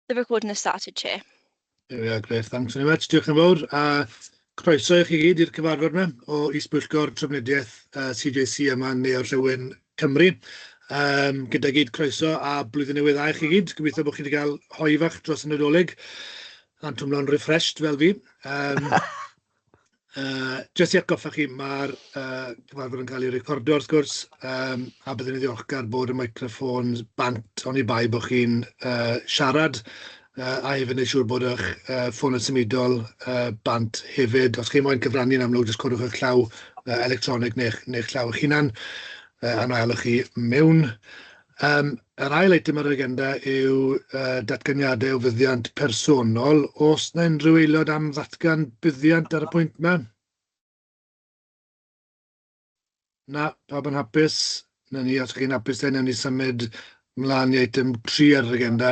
The recording has started, Chair. There we are, great, thanks very much. Diolch yn fawr. Croeso i chi gyd i'r cyfarfod yma o Is-Bwyllgor Trafnidiaeth CJC yma yn Neorllewin Cymru. Gyda gyd croeso a blwyddyn newydd dda i chi gyd. Gobeithio bod chi wedi cael hoi fach dros y Nadolig. A'n twmlo'n refreshed fel fi. Jyst i atgoffa chi, mae'r cyfarfod yn cael ei recordio wrth gwrs, a byddwn i ddiolchgar bod y microffons bant oni bai bod chi'n siarad, a hefyd yn siŵr bod eich ffôn yn symudol bant hefyd. Os chi moyn cyfrannu'n amlwg, jyst codwch eich llaw electronig neu'ch llaw eich hunan, a noelwch chi mewn. Yr ail eitem ar yr agenda yw datganiadau o fuddiant personol. Oes na unrhyw aelod am ddatgan buddiant ar y pwynt yma? Na, pawb yn hapus. Na ni, os chi'n hapus, nawn ni symud mlaen i eitem 3 ar yr agenda,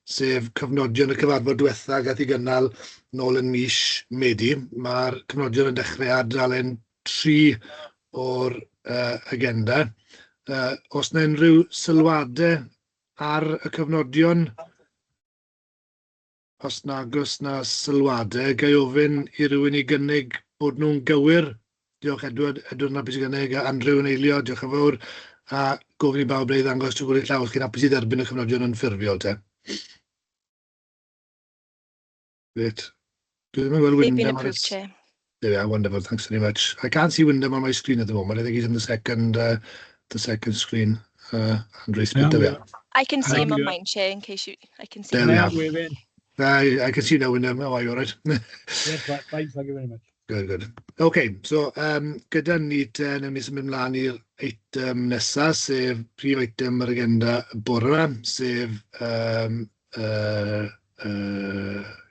sef cyfnodion y cyfarfod diwethaf gath i gynnal nôl yn mis Medi. Mae'r cyfnodion yn dechrau ar dudalen 3 o'r agenda. Os na unrhyw sylwadau ar y cyfnodion? Os nag oes na sylwadau, gai ofyn i rywun i gynnig bod nhw'n gywir? Diolch Edward yn hapus i gynnig, a Andrew yn eilio, diolch yn fawr. A gofyn i bawb neu ddangos trwy gwrdd llaw, os chi'n hapus i dderbyn y cyfnodion yn ffurfiol te. Great. Dwi ddim yn gweld They've been Wyndham approved, Chair. There we are, wonderful, thanks very much. I can't see Wyndham on my screen at the moment. I think he's in the second screen. Andrew's been there. I can see him on mine, Chair, in case I can see There him. we are. I can see now Wyndham. Oh, are you all right? Yes, fine, thank you very much. Good. Okay, so gyda ni te, newn ni symud ymlaen i'r eitem nesaf, sef prif eitem ar agenda y bore yma, sef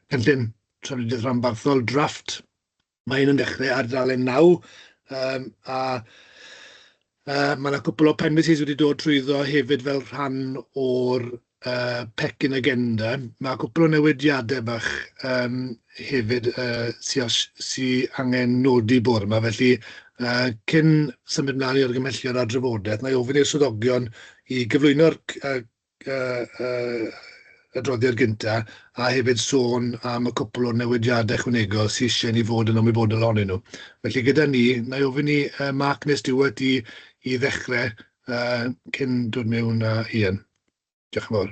cynllun trafnidiaeth rhanbarthol drafft. Mae un yn dechrau ar dudalen 9, a mae yna cwpl o appendices wedi dod trwyddo hefyd fel rhan o'r pecyn agenda. Mae cwpl o newidiadau bach hefyd sy angen nodi bore yma, felly cyn symud mlaen i'r gymhelliad ar drafodaeth, na i ofyn i'r swyddogion i gyflwyno'r adroddiad gyntaf, a hefyd sôn am y cwpl o newidiadau ychwanegol sydd eisiau ni fod yn ymwybodol ohonyn nhw. Felly gyda ni, na i ofyn i Mark neu Stewart i ddechrau cyn dod mewn Ian. Diolch yn fawr.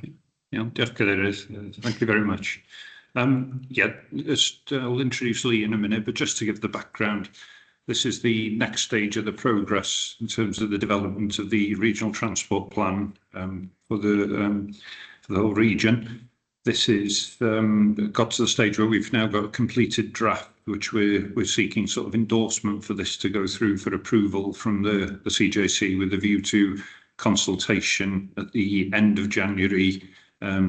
Yeah, diolch Cadeirydd. Thank you very much. I'll introduce Lee in a minute, but just to give the background, this is the next stage of the progress in terms of the development of the regional transport plan for the whole region. This is got to the stage where we've now got a completed draft, which we're seeking sort of endorsement for this to go through for approval from the CJC with a view to consultation at the end of January,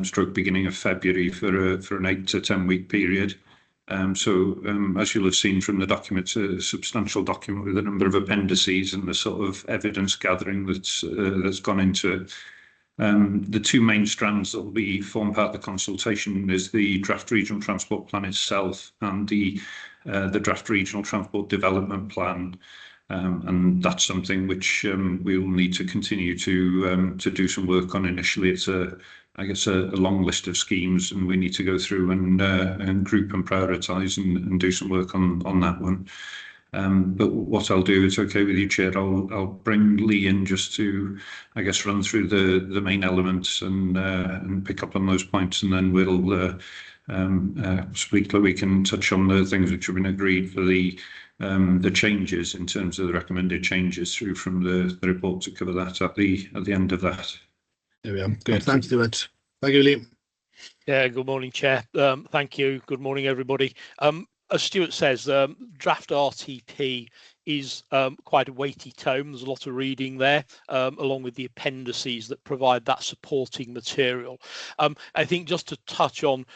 stroke beginning of February for an 8 to 10 week period. So as you'll have seen from the document, it's a substantial document with a number of appendices and the sort of evidence gathering that's gone into it. The two main strands that will form part of the consultation is the draft regional transport plan itself and the draft regional transport development plan. And that's something which we will need to continue to do some work on initially. It's I guess a long list of schemes, and we need to go through and group and prioritise and do some work on that one. But what I'll do, it's okay with you, Chair, I'll bring Lee in just to, I guess, run through the main elements and pick up on those points, and then we'll speak so we can touch on the things which have been agreed for the changes in terms of the recommended changes through from the report to cover that at the end of that. There we are. Good. Thanks, Stuart. Thank you, Lee. Yeah, good morning, Chair. Thank you. Good morning, everybody. As Stuart says, draft RTP is quite a weighty tome. There's a lot of reading there, along with the appendices that provide that supporting material. I think just to touch on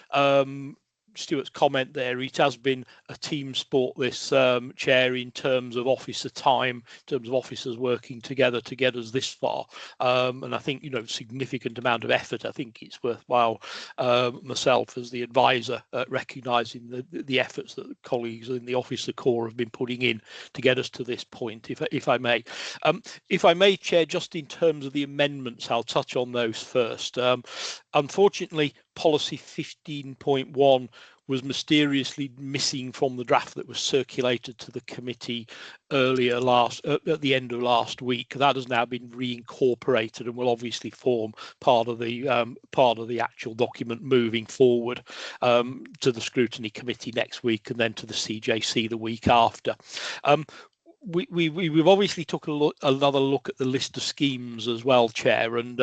Stuart's comment there, it has been a team sport, this Chair, in terms of officer time, in terms of officers working together to get us this far. And I think, significant amount of effort. I think it's worthwhile, myself as the advisor, recognising the efforts that the colleagues in the officer corps have been putting in to get us to this point, if I may. If I may, Chair, just in terms of the amendments, I'll touch on those first. Unfortunately, policy 15.1 was mysteriously missing from the draft that was circulated to the committee earlier at the end of last week. That has now been reincorporated and will obviously form part of the actual document moving forward to the scrutiny committee next week and then to the CJC the week after. We've obviously took another look at the list of schemes as well, Chair, and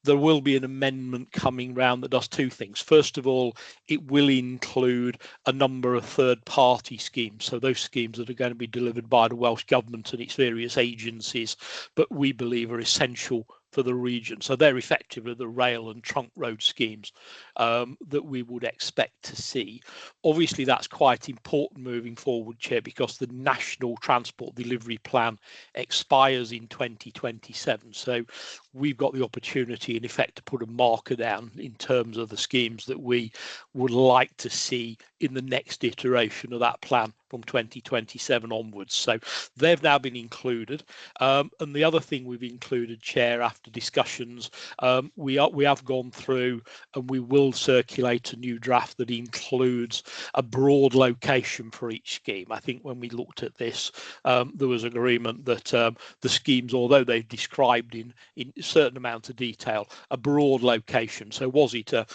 there will be an amendment coming round that does two things. First of all, it will include a number of third-party schemes, so those schemes that are going to be delivered by the Welsh Government and its various agencies, but we believe are essential for the region. So they're effectively the rail and trunk road schemes that we would expect to see. Obviously, that's quite important moving forward, Chair, because the National Transport Delivery Plan expires in 2027. So we've got the opportunity, in effect, to put a marker down in terms of the schemes that we would like to see in the next iteration of that plan from 2027 onwards. So they've now been included. And the other thing we've included, Chair, after discussions, we have gone through and we will circulate a new draft that includes a broad location for each scheme. I think when we looked at this, there was agreement that the schemes, although they're described in a certain amount of detail, a broad location. So was it a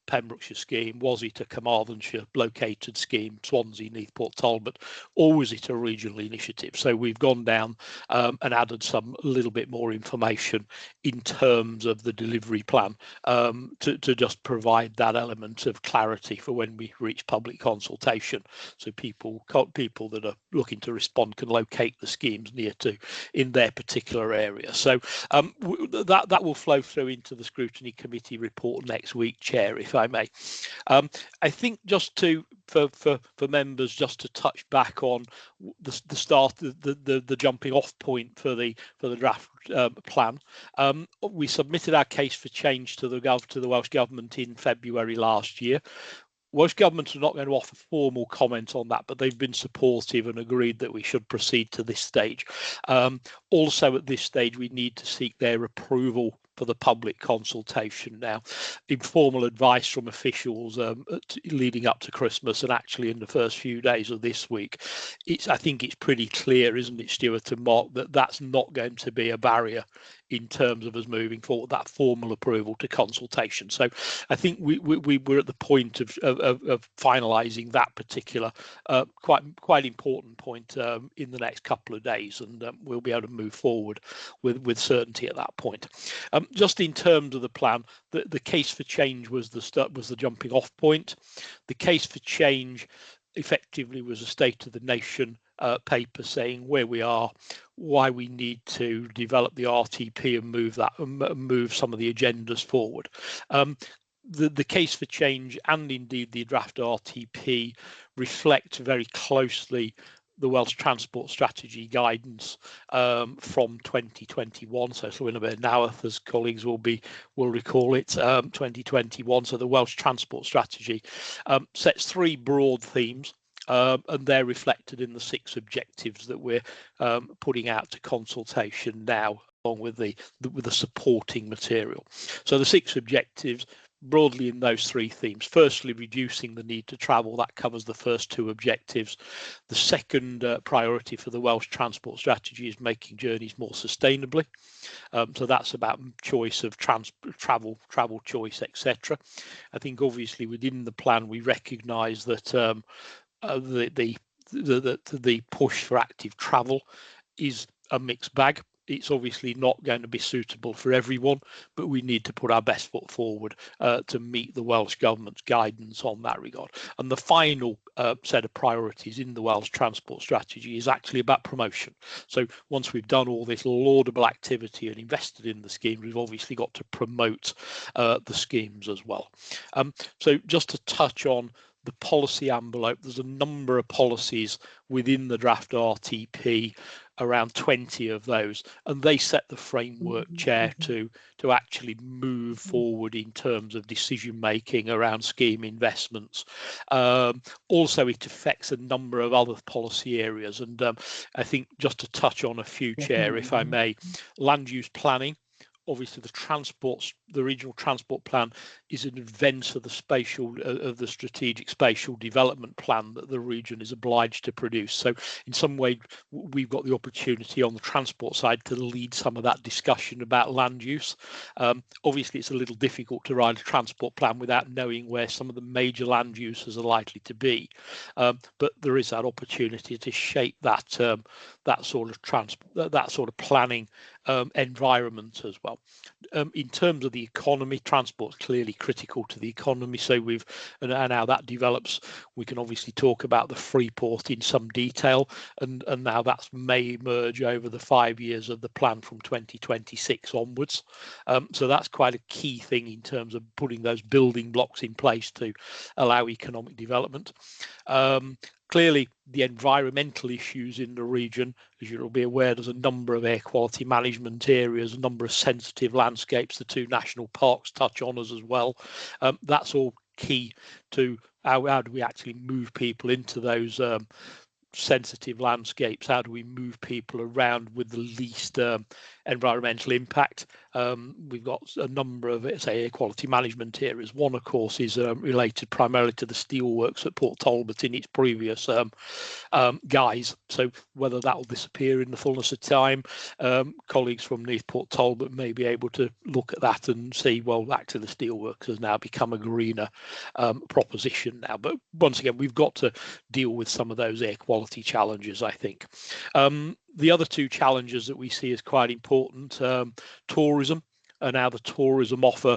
Pembrokeshire scheme? Was it a Carmarthenshire located scheme, Swansea, Neath, Talbot, or was it a regional initiative? So we've gone down and added some little bit more information in terms of the delivery plan to just provide that element of clarity for when we reach public consultation, so people that are looking to respond can locate the schemes near to in their particular area. So that will flow through into the scrutiny committee report next week, Chair, if I may. I think just for members just to touch back on the start, the jumping off point for the draft plan. We submitted our case for change to the Welsh Government in February last year. Welsh Government are not going to offer formal comment on that, but they've been supportive and agreed that we should proceed to this stage. Also at this stage, we need to seek their approval for the public consultation. Now, informal advice from officials leading up to Christmas and actually in the first few days of this week, I think it's pretty clear, isn't it, Stuart and Mark, that that's not going to be a barrier in terms of us moving forward, that formal approval to consultation. So I think we're at the point of finalising that particular quite important point in the next couple of days, and we'll be able to move forward with certainty at that point. Just in terms of the plan, the case for change was the jumping off point. The case for change effectively was a State of the Nation paper saying where we are, why we need to develop the RTP and move some of the agendas forward. The case for change and indeed the draft RTP reflect very closely the Welsh Transport Strategy guidance from 2021. So Llwynebedd Neath, as colleagues will recall it, 2021. So the Welsh Transport Strategy sets three broad themes. And they're reflected in the 6 objectives that we're putting out to consultation now, along with the supporting material. So the 6 objectives, broadly in those 3 themes. Firstly, reducing the need to travel. That covers the first 2 objectives. The second priority for the Welsh Transport Strategy is making journeys more sustainably. So that's about choice of travel choice, etc. I think obviously within the plan we recognise that the push for active travel is a mixed bag. It's obviously not going to be suitable for everyone, but we need to put our best foot forward to meet the Welsh Government's guidance on that regard. And the final set of priorities in the Welsh Transport Strategy is actually about promotion. So once we've done all this laudable activity and invested in the schemes, we've obviously got to promote the schemes as well. So just to touch on the policy envelope, there's a number of policies within the draft RTP, around 20 of those, and they set the framework, Chair, to actually move forward in terms of decision making around scheme investments. Also, it affects a number of other policy areas, and I think just to touch on a few, Chair, if I may, land use planning obviously the regional transport plan is an event of the strategic spatial development plan that the region is obliged to produce. So in some way, we've got the opportunity on the transport side to lead some of that discussion about land use. Obviously, it's a little difficult to write a transport plan without knowing where some of the major land uses are likely to be, but there is that opportunity to shape that sort of planning environment as well. In terms of the economy, transport's clearly critical to the economy. So and how that develops, we can obviously talk about the Freeport in some detail, and now that may emerge over the 5 years of the plan from 2026 onwards. So that's quite a key thing in terms of putting those building blocks in place to allow economic development. Clearly, the environmental issues in the region, as you'll be aware, there's a number of air quality management areas, a number of sensitive landscapes, the 2 national parks touch on us as well. That's all key to how do we actually move people into those sensitive landscapes. How do we move people around with the least environmental impact? We've got a number of, say, air quality management areas. One, of course, is related primarily to the steelworks at Port Talbot in its previous guise. So whether that will disappear in the fullness of time, colleagues from Neath, Port Talbot may be able to look at that and see, well, actually the steelworks has now become a greener proposition now. But once again, we've got to deal with some of those air quality challenges, I think. The other 2 challenges that we see as quite important, tourism and how the tourism offer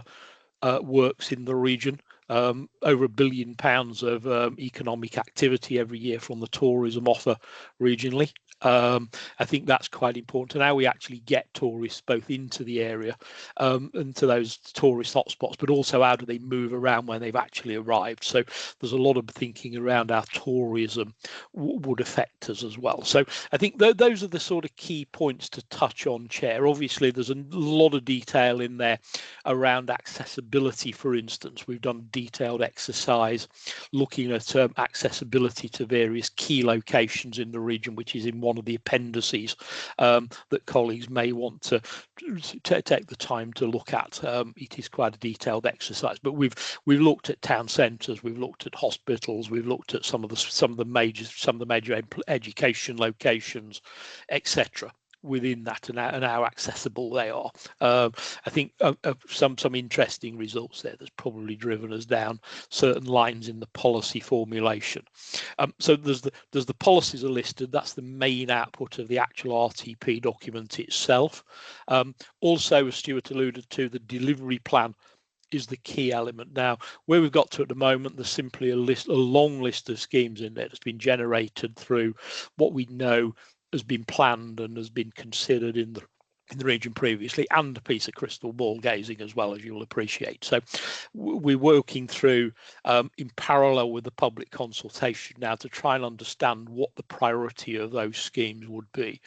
works in the region. Over £1 billion of economic activity every year from the tourism offer regionally. I think that's quite important, and how we actually get tourists both into the area and to those tourist hotspots, but also how do they move around when they've actually arrived. So there's a lot of thinking around how tourism would affect us as well. So I think those are the sort of key points to touch on, Chair. Obviously, there's a lot of detail in there around accessibility, for instance. We've done a detailed exercise looking at accessibility to various key locations in the region, which is in one of the appendices that colleagues may want to take the time to look at. It is quite a detailed exercise, but we've looked at town centres, we've looked at hospitals, we've looked at some of the major education locations, etc. within that, and how accessible they are. I think some interesting results there that's probably driven us down certain lines in the policy formulation. So there's the policies are listed. That's the main output of the actual RTP document itself. Also, as Stuart alluded to, the delivery plan is the key element. Now, where we've got to at the moment, there's simply a long list of schemes in there that's been generated through what we know has been planned and has been considered in the region previously, and a piece of crystal ball gazing as well, as you'll appreciate. So we're working through in parallel with the public consultation now to try and understand what the priority of those schemes would be.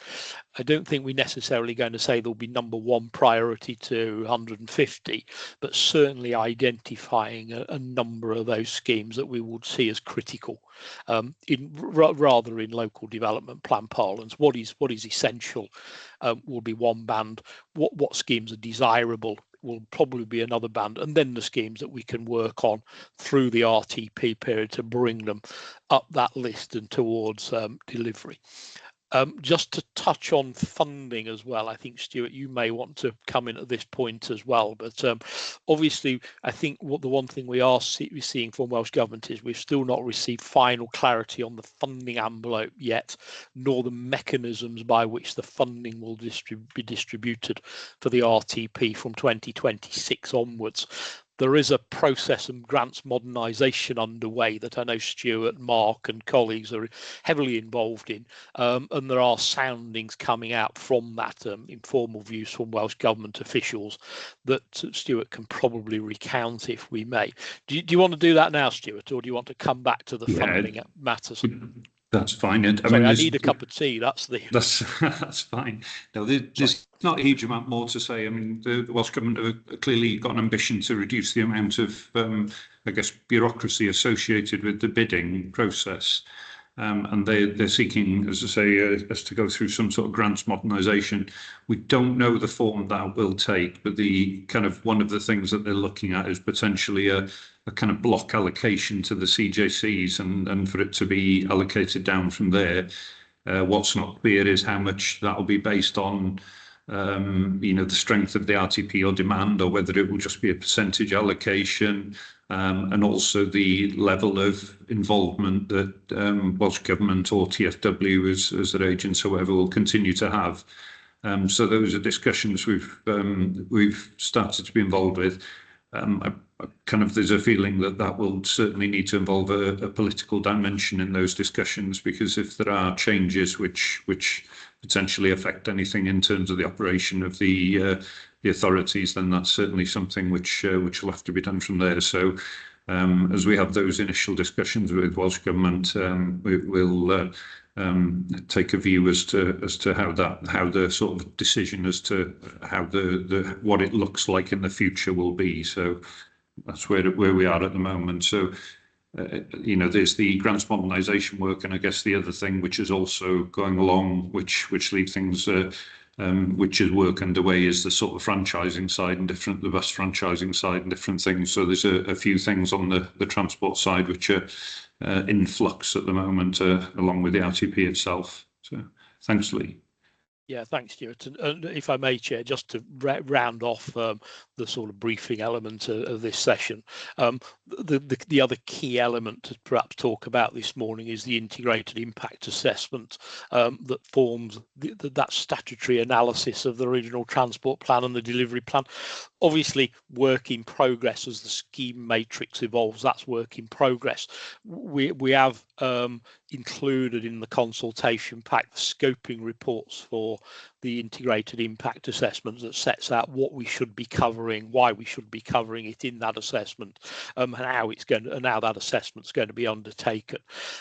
I don't think we're necessarily going to say there'll be number 1 priority to 150, but certainly identifying a number of those schemes that we would see as critical rather in local development plan parlance. What is essential will be one band. What schemes are desirable will probably be another band, and then the schemes that we can work on through the RTP period to bring them up that list and towards delivery. Just to touch on funding as well, I think, Stuart, you may want to come in at this point as well. But obviously, I think the one thing we are seeing from Welsh Government is we've still not received final clarity on the funding envelope yet, nor the mechanisms by which the funding will be distributed for the RTP from 2026 onwards. There is a process of grants modernisation underway that I know Stuart, Mark and colleagues are heavily involved in, and there are soundings coming out from that, informal views from Welsh Government officials that Stuart can probably recount if we may. Do you want to do that now, Stuart, or do you want to come back to the funding matters? That's fine. I need a cup of tea. That's fine. No, there's not a huge amount more to say. I mean, the Welsh Government have clearly got an ambition to reduce the amount of, I guess, bureaucracy associated with the bidding process. and they're seeking, as I say, us to go through some sort of grants modernisation. We don't know the form that will take, but the kind of one of the things that they're looking at is potentially a kind of block allocation to the CJCs and for it to be allocated down from there. What's not clear is how much that will be based on, the strength of the RTP or demand, or whether it will just be a percentage allocation, and also the level of involvement that Welsh Government or TFW as their agents, however, will continue to have. So those are discussions we've started to be involved with. There's a feeling that will certainly need to involve a political dimension in those discussions, because if there are changes which potentially affect anything in terms of the operation of the authorities, then that's certainly something which will have to be done from there. So as we have those initial discussions with Welsh Government, we'll take a view as to how the sort of decision as to how what it looks like in the future will be. So that's where we are at the moment. So there's the grants modernisation work, and I guess the other thing which is also going along, which leaves things which is work underway, is the sort of franchising side and the bus franchising side and different things. So there's a few things on the transport side which are in flux at the moment, along with the RTP itself. So thanks, Lee. Yeah, thanks, Stuart. And if I may, Chair, just to round off the sort of briefing element of this session, the other key element to perhaps talk about this morning is the integrated impact assessment that forms that statutory analysis of the regional transport plan and the delivery plan. Obviously, work in progress as the scheme matrix evolves. That's work in progress. We have included in the consultation pack the scoping reports for the integrated impact assessment that sets out what we should be covering, why we should be covering it in that assessment, and how that assessment's going to be undertaken.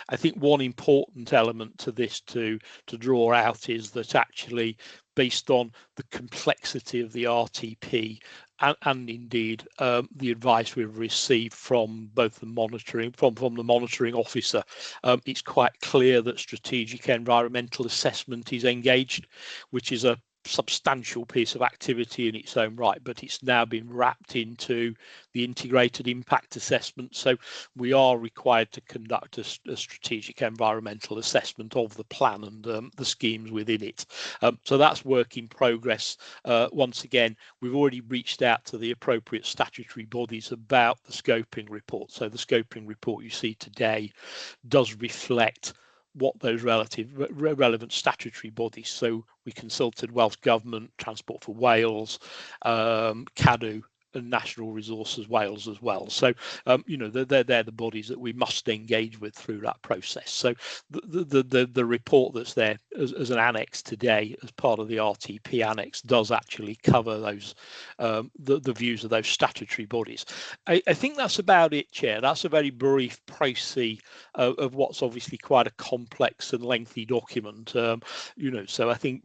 I think one important element to this to draw out is that actually, based on the complexity of the RTP and indeed the advice we've received from both the monitoring officer, it's quite clear that strategic environmental assessment is engaged, which is a substantial piece of activity in its own right, but it's now been wrapped into the integrated impact assessment. So we are required to conduct a strategic environmental assessment of the plan and the schemes within it. So that's work in progress. Once again, we've already reached out to the appropriate statutory bodies about the scoping report. So the scoping report you see today does reflect what those relevant statutory bodies. So we consulted Welsh Government, Transport for Wales, CADU, and National Resources Wales as well. So they're the bodies that we must engage with through that process. So the report that's there as an annex today, as part of the RTP annex, does actually cover those the views of those statutory bodies. I think that's about it, Chair. That's a very brief précis of what's obviously quite a complex and lengthy document. So I think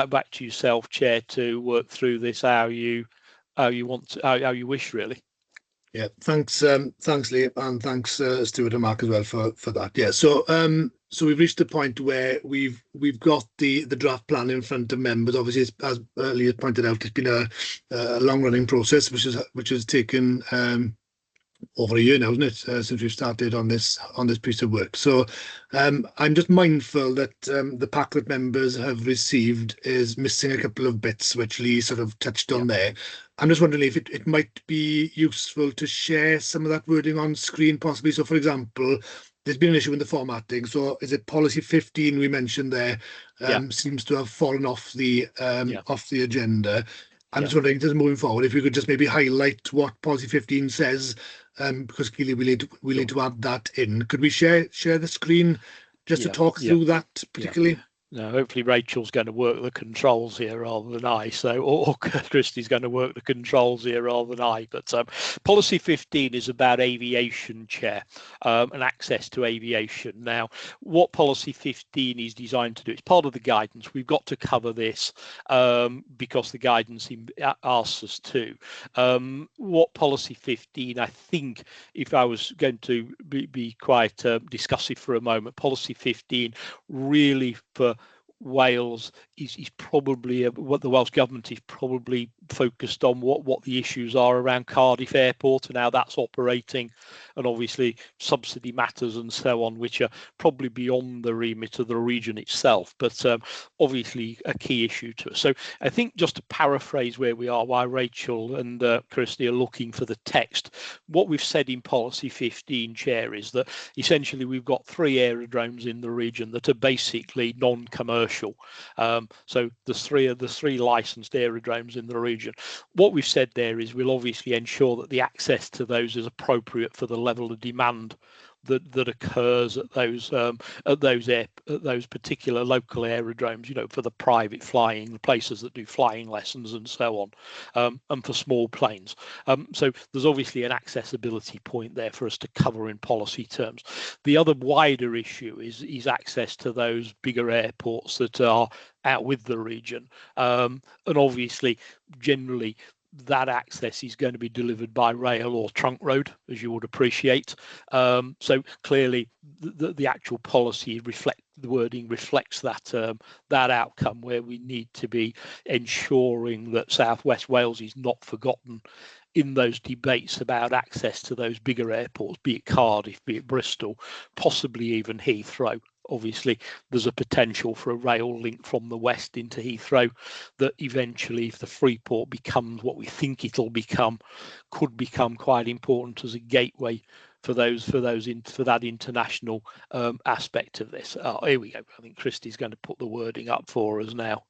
back to yourself, Chair, to work through this how you wish, really. Yeah, thanks Lee, and thanks Stuart and Mark as well for that. Yeah, so we've reached the point where we've got the draft plan in front of members. Obviously, as Lee has pointed out, it's been a long running process which has taken over a year now, isn't it, since we've started on this piece of work. So I'm just mindful that the pack that members have received is missing a couple of bits which Lee sort of touched on there. I'm just wondering if it might be useful to share some of that wording on screen possibly. So for example, there's been an issue in the formatting. So is it policy 15 we mentioned there seems to have fallen off the agenda. I'm just wondering, just moving forward, if we could just maybe highlight what policy 15 says, because clearly we need to add that in. Could we share the screen just to talk through that particularly? No, hopefully Rachel's going to work the controls here rather than I. So, or Christy's going to work the controls here rather than I. But policy 15 is about aviation, Chair, and access to aviation. Now, what policy 15 is designed to do, it's part of the guidance. We've got to cover this because the guidance asks us to. What policy 15, I think, if I was going to be quite discussive for a moment, policy 15 really for Wales is probably what the Welsh government is probably focused on what the issues are around Cardiff Airport and how that's operating, and obviously subsidy matters and so on, which are probably beyond the remit of the region itself, but obviously a key issue to us. So I think, just to paraphrase where we are, why Rachel and Kirsty are looking for the text, what we've said in policy 15, Chair, is that essentially we've got 3 aerodromes in the region that are basically non-commercial. So there's three licensed aerodromes in the region. What we've said there is we'll obviously ensure that the access to those is appropriate for the level of demand that occurs at those particular local aerodromes, you know, for the private flying, the places that do flying lessons and so on, and for small planes. So there's obviously an accessibility point there for us to cover in policy terms. The other wider issue is access to those bigger airports that are out with the region, and obviously generally that access is going to be delivered by rail or trunk road, as you would appreciate. So clearly the actual policy the wording reflects that that outcome, where we need to be ensuring that South West Wales is not forgotten in those debates about access to those bigger airports, be it Cardiff, be it Bristol, possibly even Heathrow. Obviously, there's a potential for a rail link from the west into Heathrow that eventually, if the Freeport becomes what we think it'll become, could become quite important as a gateway for that international aspect of this. Here we go. I think Christy's going to put the wording up for us now.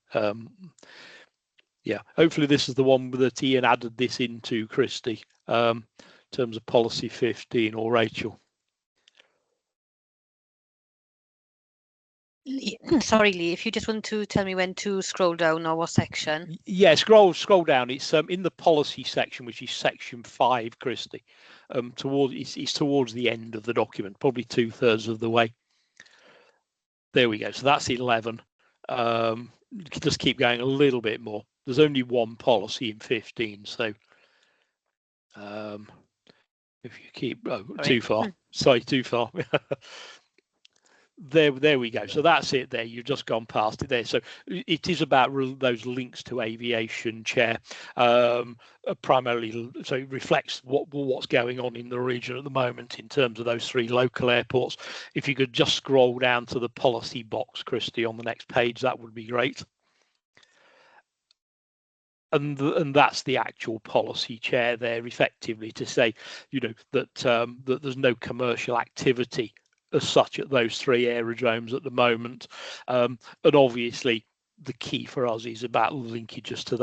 Yeah, hopefully this is the one that Ian added this into, Christy, in terms of policy 15, or Rachel. Sorry, Lee, if you just want to tell me when to scroll down or what section. Yeah, scroll down. It's in the policy section, which is section 5, Christy. It's towards the end of the document, probably 2/3 of the way. There we go. So that's 11. Just keep going a little bit more. There's only one policy in 15, so if you keep too far, sorry, too far. There we go. So that's it there. You've just gone past it there. So it is about those links to aviation, Chair, primarily. So it reflects what's going on in the region at the moment in terms of those 3 local airports. If you could just scroll down to the policy box, Christy, on the next page, that would be great. And that's the actual policy, Chair, there, effectively to say, you know, that that there's no commercial activity as such at those 3 aerodromes at the moment, and obviously the key for us is about linkages to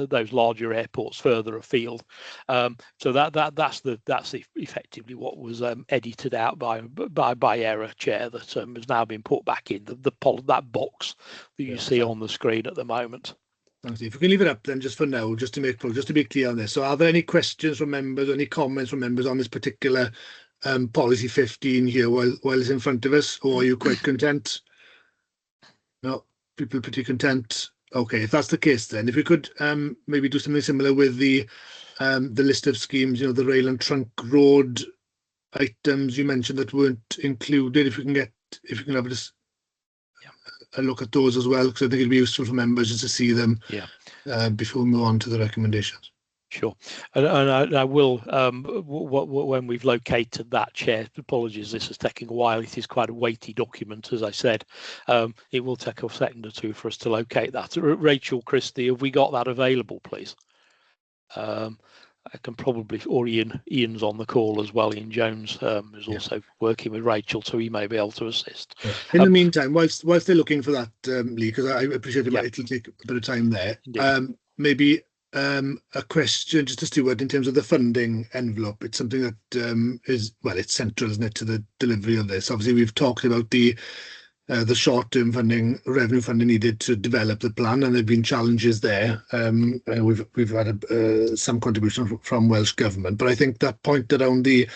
those larger airports further afield. So that's effectively what was edited out by error, Chair, that has now been put back in that box that you see on the screen at the moment. Thanks. If we can leave it up then just for now, just to be clear on this. So are there any questions from members, any comments from members on this particular policy 15 here while it's in front of us, or are you quite content? No, people are pretty content. Okay, if that's the case, then if we could maybe do something similar with the list of schemes, you know, the rail and trunk road items you mentioned that weren't included. If we can have a look at those as well, because I think it'd be useful for members just to see them before we move on to the recommendations. Sure, and I will, when we've located that, Chair, apologies, this is taking a while. It is quite a weighty document, as I said. It will take a second or two for us to locate that. Rachel, Christy, have we got that available, please? I can probably, or Ian's on the call as well. Ian Jones is also working with Rachel, so he may be able to assist. In the meantime, whilst they're looking for that, Lee, because I appreciate it'll take a bit of time there. Maybe a question just to Stuart in terms of the funding envelope. It's something that is, well, it's central, isn't it, to the delivery of this. Obviously, we've talked about the the short-term funding, revenue funding needed to develop the plan, and there've been challenges there. We've had some contribution from Welsh Government, but I think that point around the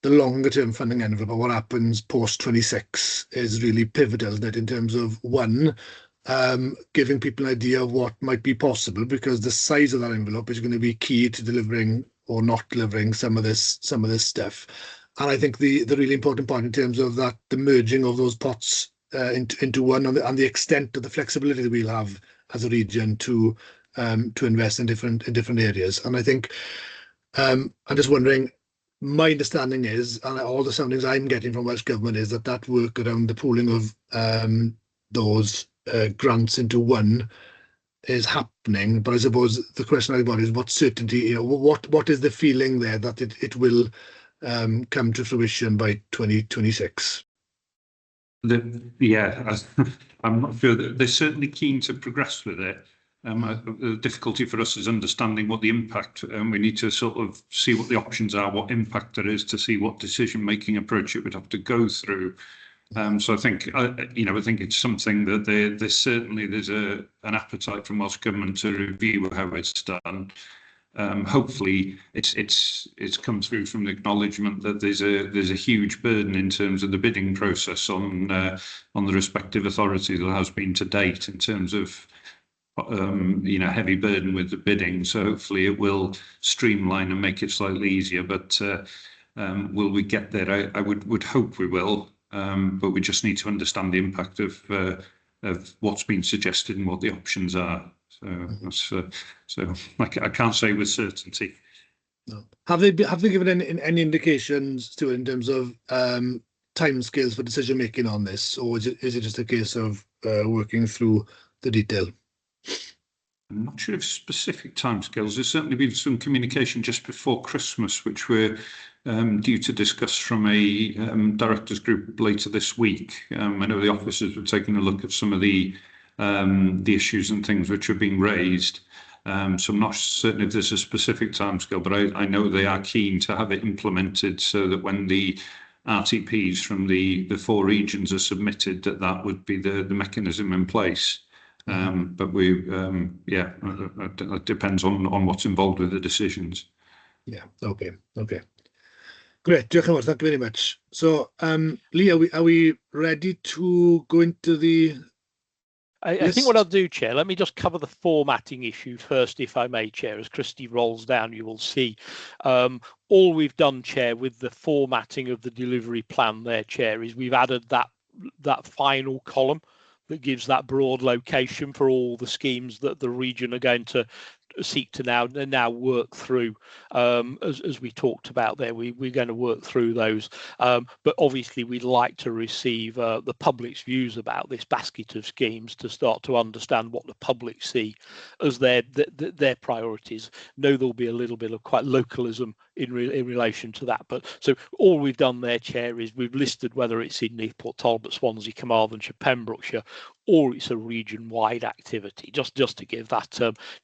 longer-term funding envelope, what happens post-26, is really pivotal, isn't it, in terms of, one, giving people an idea of what might be possible, because the size of that envelope is going to be key to delivering or not delivering some of this stuff. And I think the really important point in terms of that, the merging of those pots into one, and the extent of the flexibility that we'll have as a region to invest in different areas. And I think I'm just wondering, my understanding is, and all the soundings I'm getting from Welsh Government, is that work around the pooling of those grants into one is happening. But I suppose the question I've got is, what certainty, what is the feeling there that it will come to fruition by 2026? I'm not sure. They're certainly keen to progress with it. The difficulty for us is understanding what the impact, and we need to sort of see what the options are, what impact there is, to see what decision-making approach it would have to go through. So I think, I think it's something that there's an appetite from Welsh Government to review how it's done. Hopefully it's come through from the acknowledgement that there's a huge burden in terms of the bidding process on the respective authorities that has been to date, in terms of heavy burden with the bidding. So hopefully it will streamline and make it slightly easier. But will we get there? I would hope we will. But we just need to understand the impact of what's been suggested and what the options are. So I can't say with certainty. No. Have they given any indications, Stuart, in terms of timescales for decision making on this, or is it just a case of working through the detail? I'm not sure of specific timescales. There's certainly been some communication just before Christmas, which we're due to discuss from a directors group later this week. I know the officers were taking a look at some of the issues and things which are being raised. So I'm not certain if there's a specific timescale, but I know they are keen to have it implemented so that when the RTPs from the 4 regions are submitted, that would be the mechanism in place. But it depends on what's involved with the decisions. Yeah. Okay. Great. Thank you very much. So, Lee, are we ready to go into the? I think what I'll do, Chair, let me just cover the formatting issue first, if I may, Chair. As Christy rolls down, you will see all we've done, Chair, with the formatting of the delivery plan there, Chair, is we've added that final column that gives that broad location for all the schemes that the region are going to seek to now work through. As we talked about there, we're going to work through those, but obviously we'd like to receive the public's views about this basket of schemes to start to understand what the public see as their priorities. Know there'll be a little bit of quite localism in relation to that, but so all we've done there, Chair, is we've listed whether it's in Neath, Talbot, Swansea, Carmarthenshire, Pembrokeshire, or it's a region-wide activity, just to give that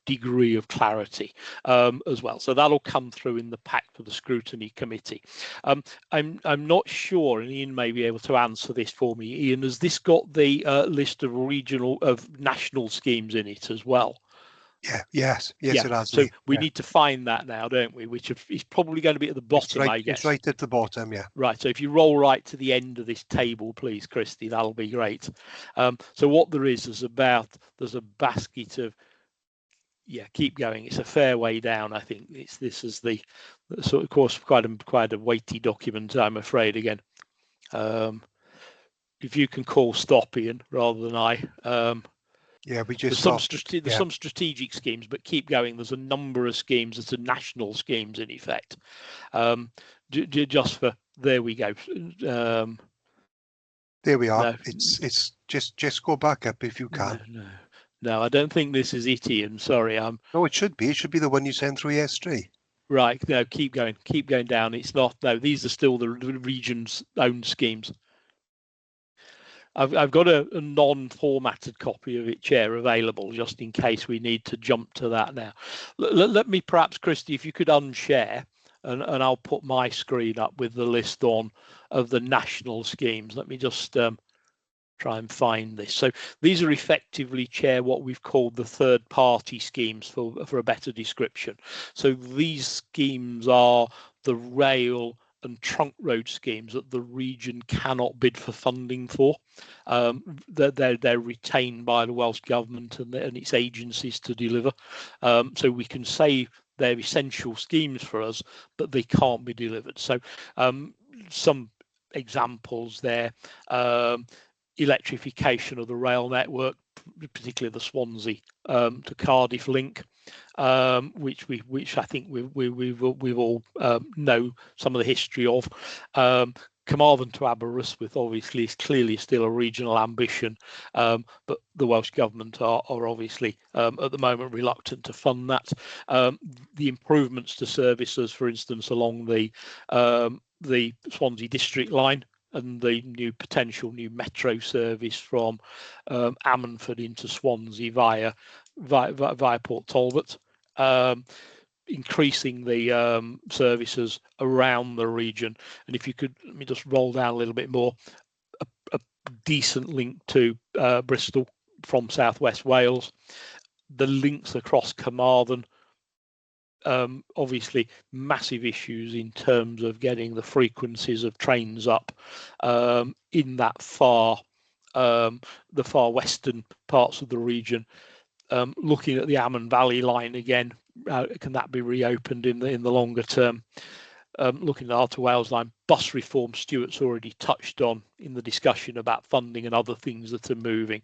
degree of clarity as well. So that'll come through in the pack for the scrutiny committee. I'm not sure, and Ian may be able to answer this for me. Ian, has this got the list of national schemes in it as well? Yes, it has. So we need to find that now, don't we? Which is probably going to be at the bottom, I guess. It's right at the bottom, yeah. Right. So if you roll right to the end of this table, please, Christy, that'll be great. So what there is there's a basket of, keep going. It's a fair way down. I think this is the sort of course quite a weighty document, I'm afraid. Again, if you can call stop, Ian, rather than I. We just there's some strategic schemes, but keep going. There's a number of schemes that are national schemes in effect. Just for there we go. There we are. No. It's just go back up if you can. No, I don't think this is it, Ian. Sorry. No, it should be. It should be the one you sent through yesterday. Right. No, keep going down. It's not. No, these are still the region's own schemes. I've got a non-formatted copy of it, Chair, available just in case we need to jump to that now. Let me perhaps, Christy, if you could unshare, and I'll put my screen up with the list on of the national schemes. Let me just try and find this. So these are effectively, Chair, what we've called the third-party schemes for a better description. So these schemes are the rail and trunk road schemes that the region cannot bid for funding for. They're retained by the Welsh Government and its agencies to deliver. So we can say they're essential schemes for us, but they can't be delivered. So some examples there: electrification of the rail network, particularly the Swansea to Cardiff link, which I think we've all know some of the history of. Carmarthen to Aberystwyth obviously is clearly still a regional ambition, but the Welsh Government are obviously at the moment reluctant to fund that. The improvements to services, for instance, along the Swansea District line and the potential new metro service from Ammanford into Swansea via Port Talbot, increasing the services around the region. And if you could, let me just roll down a little bit more, a decent link to Bristol from southwest Wales, the links across Carmarthen. Obviously massive issues in terms of getting the frequencies of trains up in that the far western parts of the region. Looking at the Amman Valley line again, can that be reopened in the longer term? Looking at the Heart of Wales line, bus reform, Stuart's already touched on in the discussion about funding and other things that are moving,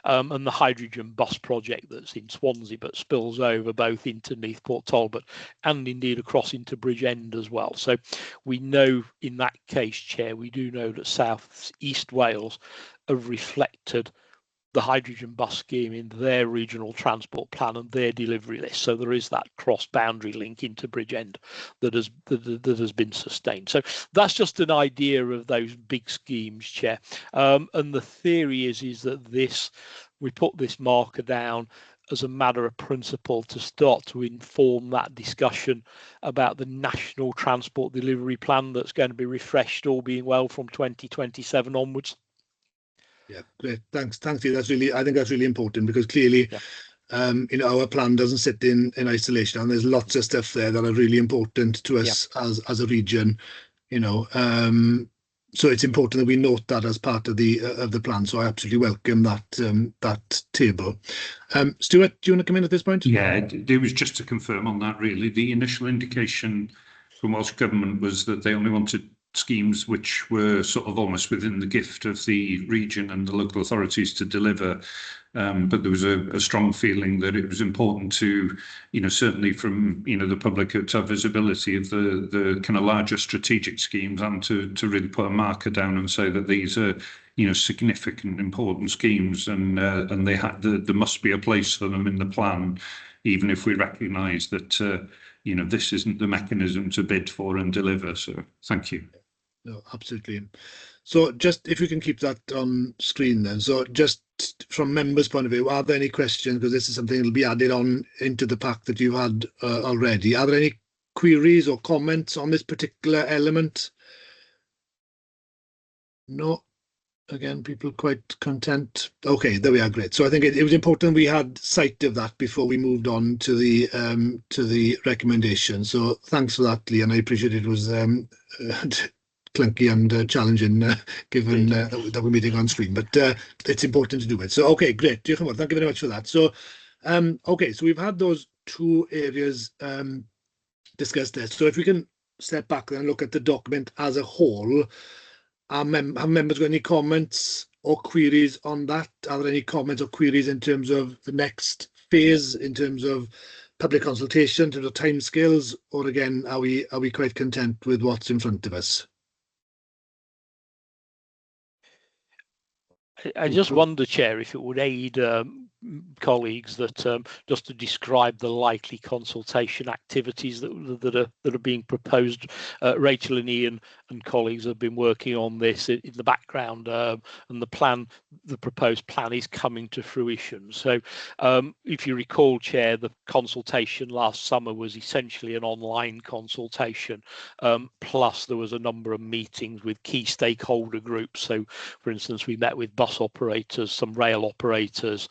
and the hydrogen bus project that's in Swansea but spills over both into Neath, Port Talbot, and indeed across into Bridgend as well. So we know in that case, Chair, we do know that South East Wales have reflected the hydrogen bus scheme in their regional transport plan and their delivery list. So there is that cross-boundary link into Bridgend that has been sustained. So that's just an idea of those big schemes, Chair. And the theory is that we put this marker down as a matter of principle to start to inform that discussion about the national transport delivery plan that's going to be refreshed, all being well, from 2027 onwards. Yeah, great. Thanks, Lee. I think that's really important, because clearly, our plan doesn't sit in isolation, and there's lots of stuff there that are really important to us as a region. So it's important that we note that as part of the plan. So I absolutely welcome that table. Stuart, do you want to come in at this point? Yeah, it was just to confirm on that, really. The initial indication from Welsh Government was that they only wanted schemes which were sort of almost within the gift of the region and the local authorities to deliver. But there was a strong feeling that it was important to, certainly from, the public, to have visibility of the kind of larger strategic schemes, and to really put a marker down and say that these are, significant, important schemes, and there must be a place for them in the plan, even if we recognise that, this isn't the mechanism to bid for and deliver. So thank you. No, absolutely. So just if you can keep that on screen then. So just from members' point of view, are there any questions? Because this is something that will be added on into the pack that you had already. Are there any queries or comments on this particular element? No. Again, people quite content. Okay, there we are. Great. So I think it was important we had sight of that before we moved on to the recommendation. So thanks for that, Lee, and I appreciate it was clunky and challenging given that we're meeting on screen, but it's important to do it. So okay, great. Thank you very much for that. So okay, so we've had those two areas discussed there. So if we can step back and look at the document as a whole. Have members got any comments or queries on that? Are there any comments or queries in terms of the next phase, in terms of public consultation, in terms of timescales, or again, are we quite content with what's in front of us? I just wonder, Chair, if it would aid colleagues that just to describe the likely consultation activities that are being proposed. Rachel and Ian and colleagues have been working on this in the background, and the proposed plan is coming to fruition. So if you recall, Chair, the consultation last summer was essentially an online consultation, plus there was a number of meetings with key stakeholder groups. So for instance, we met with bus operators, some rail operators,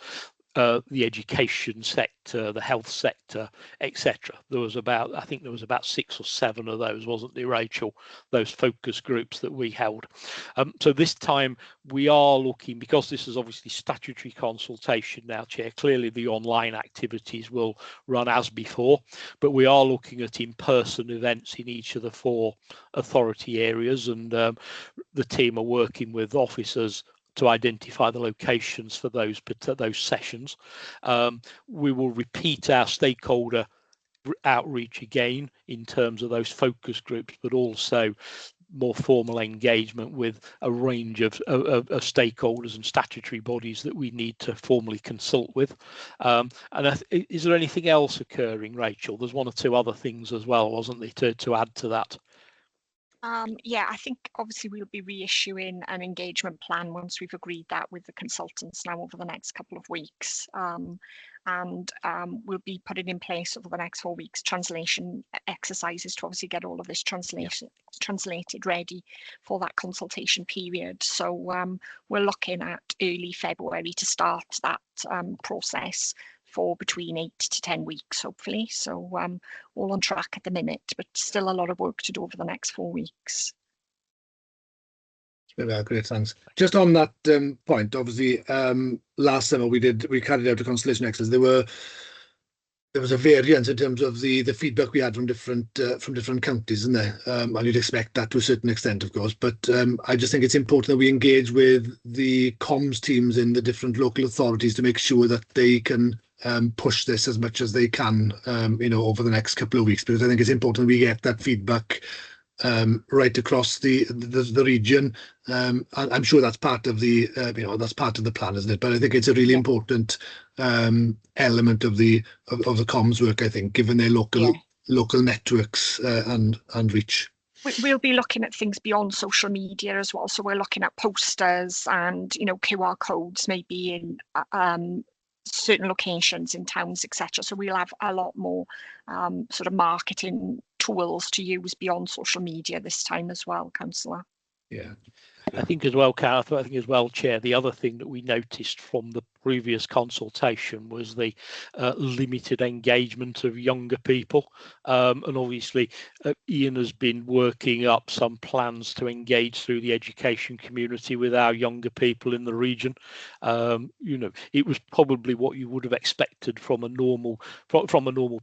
the education sector, the health sector, etc. I think there was about 6 or 7 of those, wasn't there, Rachel? Those focus groups that we held. So this time we are looking, because this is obviously statutory consultation now, Chair, clearly the online activities will run as before, but we are looking at in-person events in each of the 4 authority areas, and the team are working with officers to identify the locations for those sessions. We will repeat our stakeholder outreach again in terms of those focus groups, but also more formal engagement with a range of stakeholders and statutory bodies that we need to formally consult with. And is there anything else occurring, Rachel? There's 1 or 2 other things as well, wasn't there, to add to that? Yeah, I think obviously we'll be reissuing an engagement plan once we've agreed that with the consultants now over the next couple of weeks. And we'll be putting in place over the next 4 weeks translation exercises to obviously get all of this translated ready for that consultation period. So we're looking at early February to start that process for between 8 to 10 weeks, hopefully. So all on track at the minute, but still a lot of work to do over the next 4 weeks. Yeah, great, thanks. Just on that point, obviously, last summer we carried out a consultation exercise. There was a variance in terms of the feedback we had from different counties, isn't there? And you'd expect that to a certain extent, of course. But I just think it's important that we engage with the comms teams in the different local authorities to make sure that they can push this as much as they can, over the next couple of weeks, because I think it's important we get that feedback right across the region. I'm sure that's part of the plan, isn't it? But I think it's a really important element of the comms work, I think, given their local networks and reach. We'll be looking at things beyond social media as well. So we're looking at posters and QR codes maybe in certain locations in towns, etc. So we'll have a lot more sort of marketing tools to use beyond social media this time as well, Councillor. Yeah. I think as well, Gareth, I think as well, Chair, the other thing that we noticed from the previous consultation was the limited engagement of younger people. And obviously, Ian has been working up some plans to engage through the education community with our younger people in the region. It was probably what you would have expected from a normal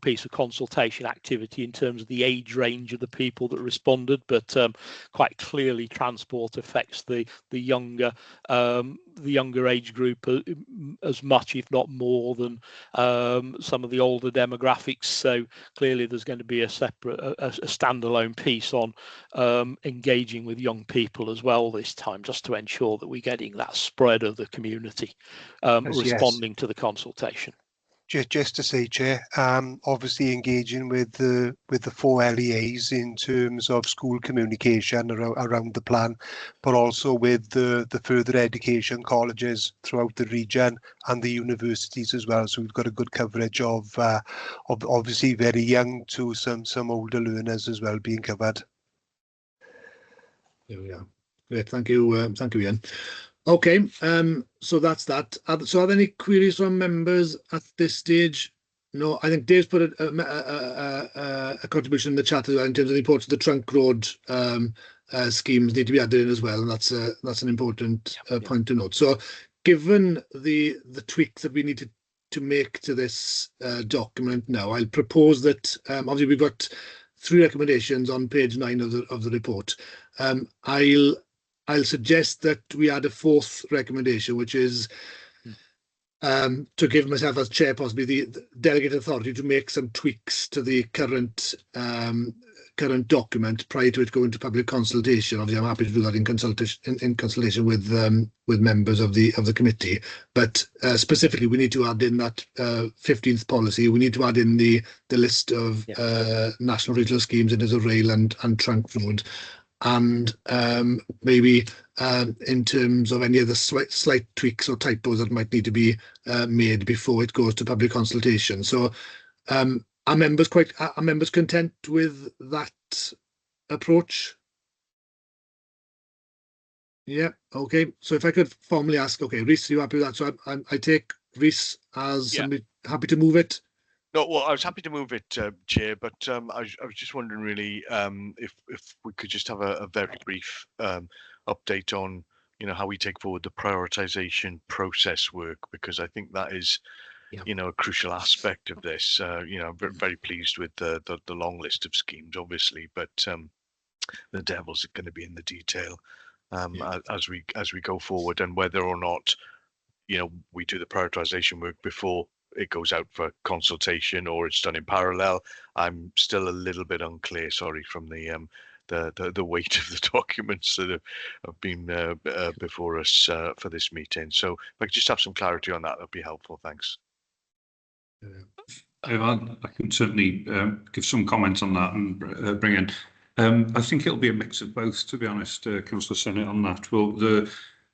piece of consultation activity in terms of the age range of the people that responded, but quite clearly transport affects the younger age group as much, if not more, than some of the older demographics. So clearly there's going to be a separate a standalone piece on engaging with young people as well this time, just to ensure that we're getting that spread of the community responding to the consultation. Just to say, Chair, obviously engaging with the 4 LEAs in terms of school communication around the plan, but also with the further education colleges throughout the region and the universities as well. So we've got a good coverage of obviously very young to some older learners as well being covered. There we are. Great, thank you, Ian. Okay, so that's that. So are there any queries from members at this stage? No, I think Dave's put a contribution in the chat as well in terms of the importance of the trunk road schemes need to be added in as well, and that's an important point to note. So given the tweaks that we need to make to this document now, I'll propose that obviously we've got 3 recommendations on page 9 of the report. I'll suggest that we add a 4th recommendation, which is to give myself as chair possibly the delegated authority to make some tweaks to the current current document prior to it going to public consultation. Obviously, I'm happy to do that in consultation with members of the committee. But specifically, we need to add in that 15th policy. We need to add in the list of national regional schemes in as a rail and trunk road, and maybe in terms of any other slight tweaks or typos that might need to be made before it goes to public consultation. So are members content with that approach? Yeah, okay. So if I could formally ask, okay, Rhys, are you happy with that? So I take Rhys as somebody happy to move it. No, well, I was happy to move it, Chair, but I was just wondering really if we could just have a very brief update on, you know, how we take forward the prioritisation process work, because I think that is, you know, a crucial aspect of this. You know, I'm very pleased with the long list of schemes, obviously, but the devil's going to be in the detail as we go forward, and whether or not, you know, we do the prioritisation work before it goes out for consultation or it's done in parallel. I'm still a little bit unclear, sorry, from the weight of the documents that have been before us for this meeting. So if I could just have some clarity on that, that'd be helpful. Thanks. I can certainly give some comment on that and bring in. I think it'll be a mix of both, to be honest, Councillor Sennett, on that. Well,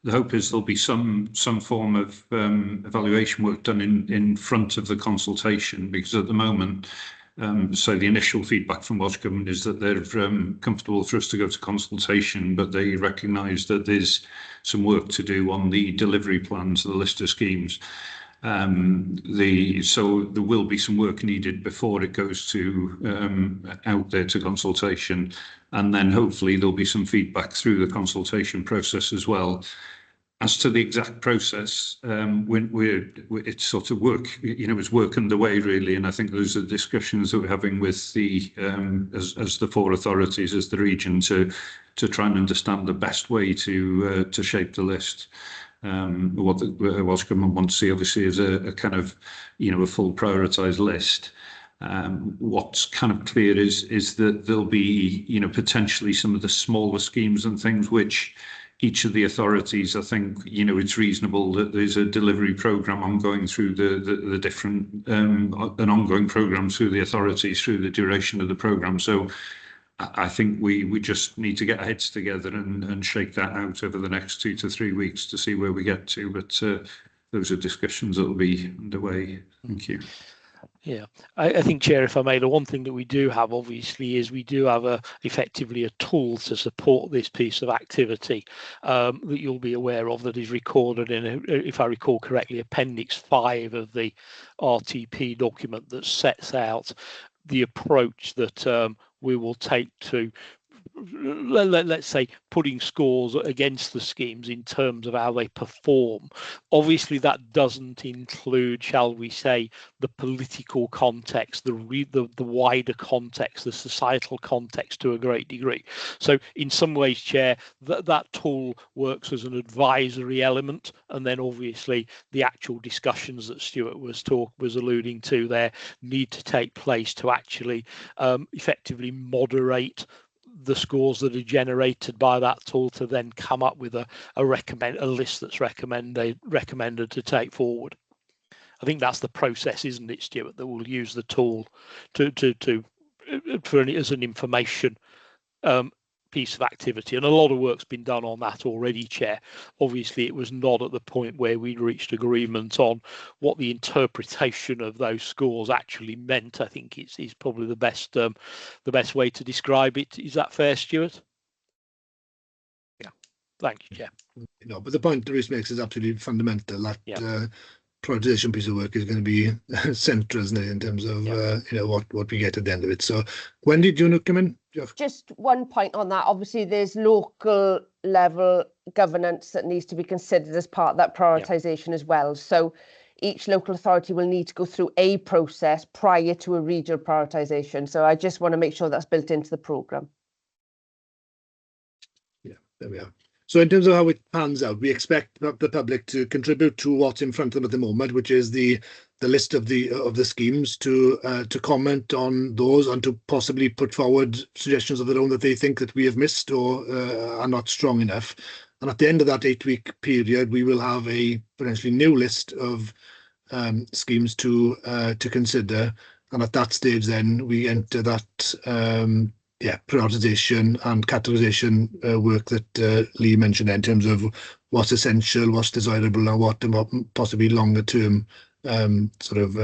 the hope is there'll be some form of evaluation work done in front of the consultation, because at the moment, so the initial feedback from Welsh Government is that they're comfortable for us to go to consultation, but they recognise that there's some work to do on the delivery plans, the list of schemes. So there will be some work needed before it goes to out there to consultation, and then hopefully there'll be some feedback through the consultation process as well. As to the exact process, it's sort of work, you know, it's work underway really, and I think those are discussions that we're having with the as the four authorities, as the region, to try and understand the best way to shape the list. What the Welsh Government wants to see, obviously, is a kind of, you know, a full prioritised list. What's kind of clear is that there'll be, you know, potentially some of the smaller schemes and things which each of the authorities, I think, you know, it's reasonable that there's a delivery programme ongoing through the different, an ongoing programme through the authorities through the duration of the programme. So I think we just need to get our heads together and shake that out over the next 2 to 3 weeks to see where we get to. But those are discussions that will be underway. Thank you. Yeah, I think, Chair, if I may, the one thing that we do have, obviously, is we do have effectively a tool to support this piece of activity that you'll be aware of, that is recorded in, if I recall correctly, Appendix 5 of the RTP document that sets out the approach that we will take to, let's say, putting scores against the schemes in terms of how they perform. Obviously, that doesn't include, shall we say, the political context, the wider context, the societal context to a great degree. So in some ways, Chair, that tool works as an advisory element, and then obviously the actual discussions that Stuart was alluding to there need to take place to actually effectively moderate the scores that are generated by that tool, to then come up with a list that's recommended to take forward. I think that's the process, isn't it, Stuart, that we'll use the tool as an information piece of activity, and a lot of work's been done on that already, Chair. Obviously, it was not at the point where we'd reached agreement on what the interpretation of those scores actually meant. I think it's probably the best way to describe it. Is that fair, Stuart? Yeah. Thank you, Chair. No, but the point that Rhys makes is absolutely fundamental. That prioritisation piece of work is going to be central, isn't it, in terms of you know, what we get at the end of it. So, Wendy, do you want to come in? Just one point on that. Obviously, there's local level governance that needs to be considered as part of that prioritisation as well. So each local authority will need to go through a process prior to a regional prioritisation. So I just want to make sure that's built into the programme. Yeah, there we are. So in terms of how it pans out, we expect the public to contribute to what's in front of them at the moment, which is the list of the schemes, to comment on those and to possibly put forward suggestions of their own that they think that we have missed or are not strong enough. And at the end of that 8-week period, we will have a potentially new list of schemes to consider. And at that stage, then we enter that prioritization and categorization work that Lee mentioned in terms of what's essential, what's desirable, and what possibly longer term sort of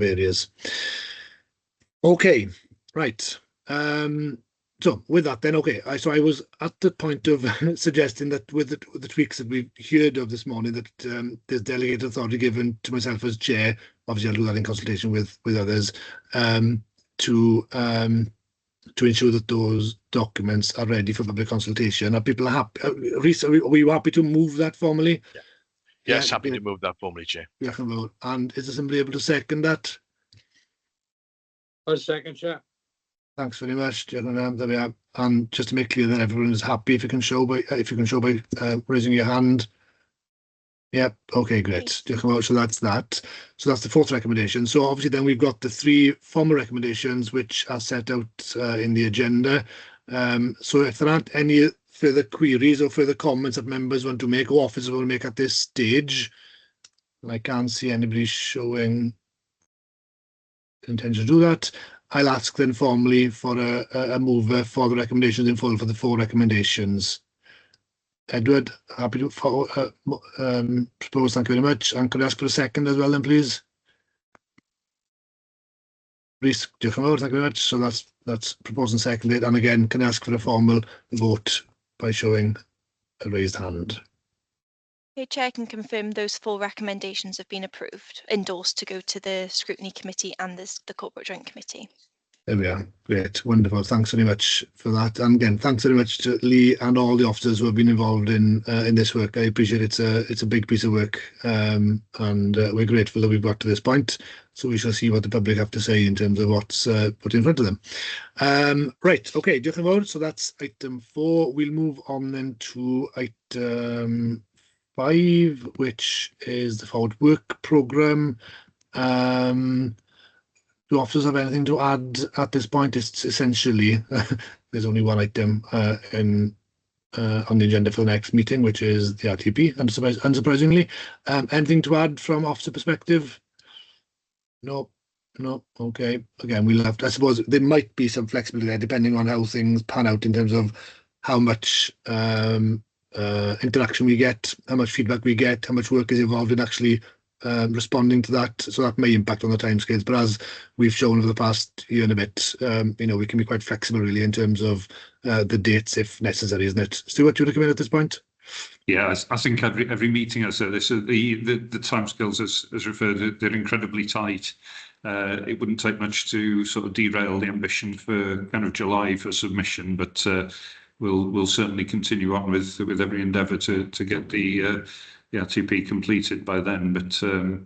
areas. Okay, right. So with that then, okay, so I was at the point of suggesting that with the tweaks that we've heard of this morning, that there's delegated authority given to myself as chair. Obviously, I'll do that in consultation with others, to ensure that those documents are ready for public consultation. Are people happy? Rhys, are you happy to move that formally? Yeah. Yes, happy to move that formally, Chair. Yeah, and is there somebody able to second that? I'll second, Chair. Thanks very much, gentlemen. There we are. And just to make clear that everyone is happy, if you can show by raising your hand. Yep. Okay, great. So that's that. So that's the fourth recommendation. So obviously then we've got the 3 formal recommendations which are set out in the agenda. So if there aren't any further queries or further comments that members want to make or officers want to make at this stage, I can't see anybody showing intention to do that, I'll ask then formally for a mover for the recommendations in full for the 4 recommendations. Edward, happy to propose. Thank you very much. And could I ask for a second as well then, please? Rhys, thank you very much. So that's proposed and seconded. And again, can I ask for a formal vote by showing a raised hand? Okay, Chair, I can confirm those 4 recommendations have been approved, endorsed to go to the Scrutiny Committee and the Corporate Joint Committee. There we are. Great. Wonderful. Thanks very much for that. And again, thanks very much to Lee and all the officers who have been involved in this work. I appreciate it's a big piece of work, and we're grateful that we've got to this point. So we shall see what the public have to say in terms of what's put in front of them. Right. Okay. So that's item 4. We'll move on then to item 5, which is the forward work programme. Do officers have anything to add at this point? It's essentially there's only one item on the agenda for the next meeting, which is the RTP. Unsurprisingly, anything to add from officer perspective? No. Okay. Again, we'll have to, I suppose there might be some flexibility there depending on how things pan out in terms of how much interaction we get, how much feedback we get, how much work is involved in actually responding to that. So that may impact on the timescales, but as we've shown over the past year and a bit, we can be quite flexible really in terms of the dates if necessary, isn't it? Stuart, do you recommend at this point? Yeah, I think every meeting I say this, the timescales as referred, they're incredibly tight. It wouldn't take much to sort of derail the ambition for kind of July for submission, but we'll certainly continue on with every endeavour to get the RTP completed by then. But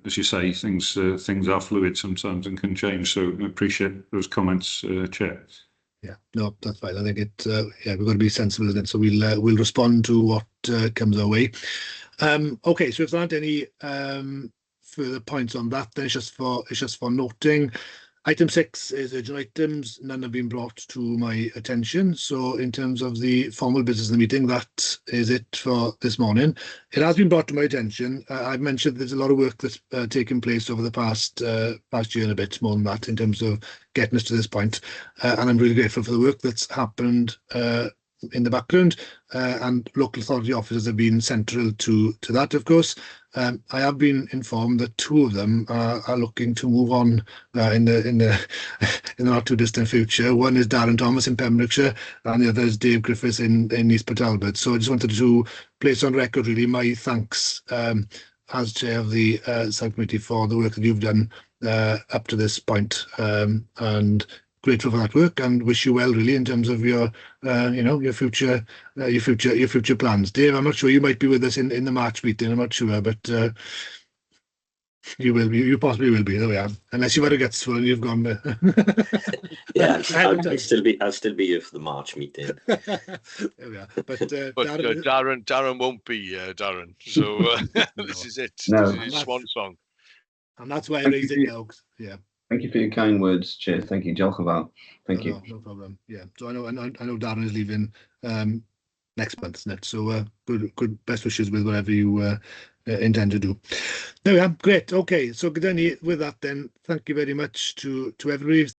as you say, things are fluid sometimes and can change. So I appreciate those comments, Chair. Yeah, no, that's fine. I think we've got to be sensible, isn't it? So we'll respond to what comes our way. Okay, so if there aren't any further points on that, then it's just for noting. Item 6 is urgent items. None have been brought to my attention. So in terms of the formal business of the meeting, that is it for this morning. It has been brought to my attention. I've mentioned there's a lot of work that's taken place over the past year and a bit, more than that, in terms of getting us to this point. And I'm really grateful for the work that's happened in the background, and local authority officers have been central to that, of course. I have been informed that 2 of them are looking to move on in the not too distant future. One is Darren Thomas in Pembrokeshire, and the other is Dave Griffiths in Neath Talbot. So I just wanted to place on record really my thanks as chair of the subcommittee for the work that you've done up to this point, and grateful for that work and wish you well really in terms of your future plans. Dave, I'm not sure, you might be with us in the March meeting, I'm not sure, but you possibly will be. There we are, unless you've had a guts full and you've gone there. Yeah, I'll still be here for the March meeting. There we are. But Darren won't be Darren. So this is it. No. This is his swan song. And that's why I raised it now. Yeah. Thank you for your kind words, Chair. Thank you, Diolch yn fawr. Thank you. No problem. Yeah. So I know Darren is leaving next month, isn't it? So good best wishes with whatever you intend to do. There we are. Great. Okay. So good with that then. Thank you very much to everybody.